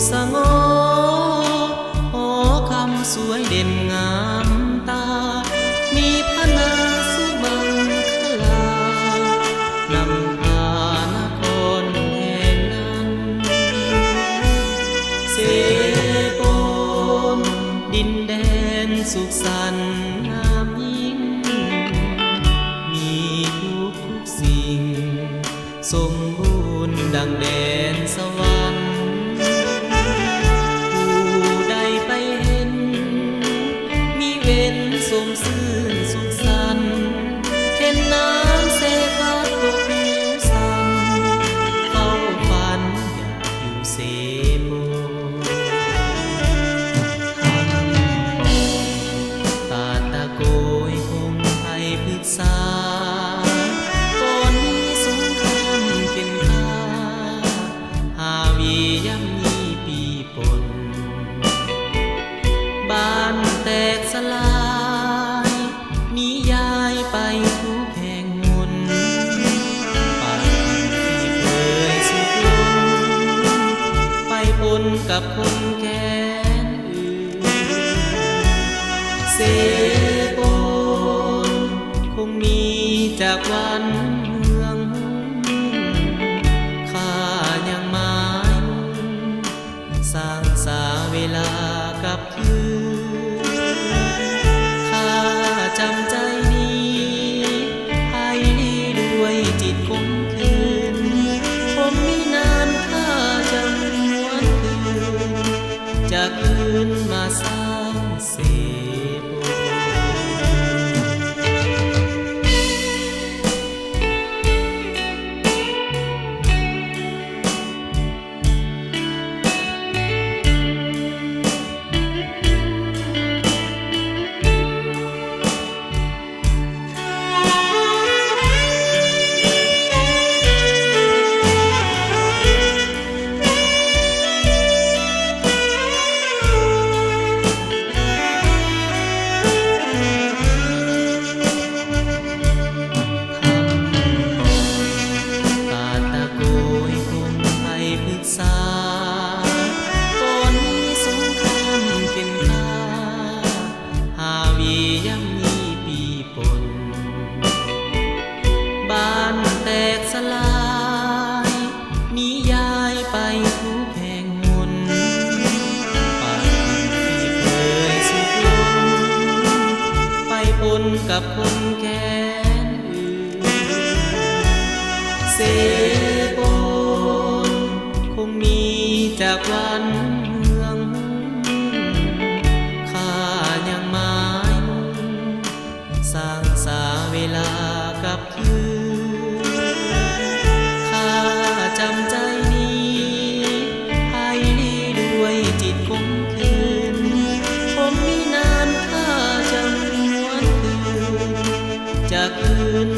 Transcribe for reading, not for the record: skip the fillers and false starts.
สงอหอคำสวยเด่นงามตามีพระนาสุบังคลานำพานครแห่งนั้นเสโปนดินแดนสุขสันต์งามยิ่งมีทุกสิ่งสมบูรณ์ดังแดนสวรรค์ผู้ใดไปเห็นมีเว้นสมซื่นสุขสันต์เห็นน้ำเสกาตกผิวสันเฝ้าฝันอยากอยู่เสโปตาตะโกยคงไทยพฤกษาก่อนนี้สงครามเข็นฆ่าหาวีย่ำยีปีปนบ้านแตกสลายหนีย้ายไปทุกแห่งหนป่าที่เคยสุขล้นไปปนกับคนแค้นอื่นเสโปนคงมีจากวันเมืองข้ายังหมายสร้างสาเวลากลับคืนข้าจำใจนี้ให้ด้วยจิตคงคืนคงไม่นานข้าจะหวนคืนจะคืนมาสร้างเสโปก่อนนี้สงครามเข็นฆ่าหาวีย่ำยีปีปนบ้านแตกสลายหนีย้ายไปทุกแห่งหนป่าที่เคยสุขล้นไปปนกับคนแค้นอื่นเสโปคงมีจากวันเมืองข้ายังหมายสร้างสาเวลากับคืนข้าจำใจนี้ให้ด้วยจิตคงคืนคงไม่นานข้าจะหวนคืนจะคืน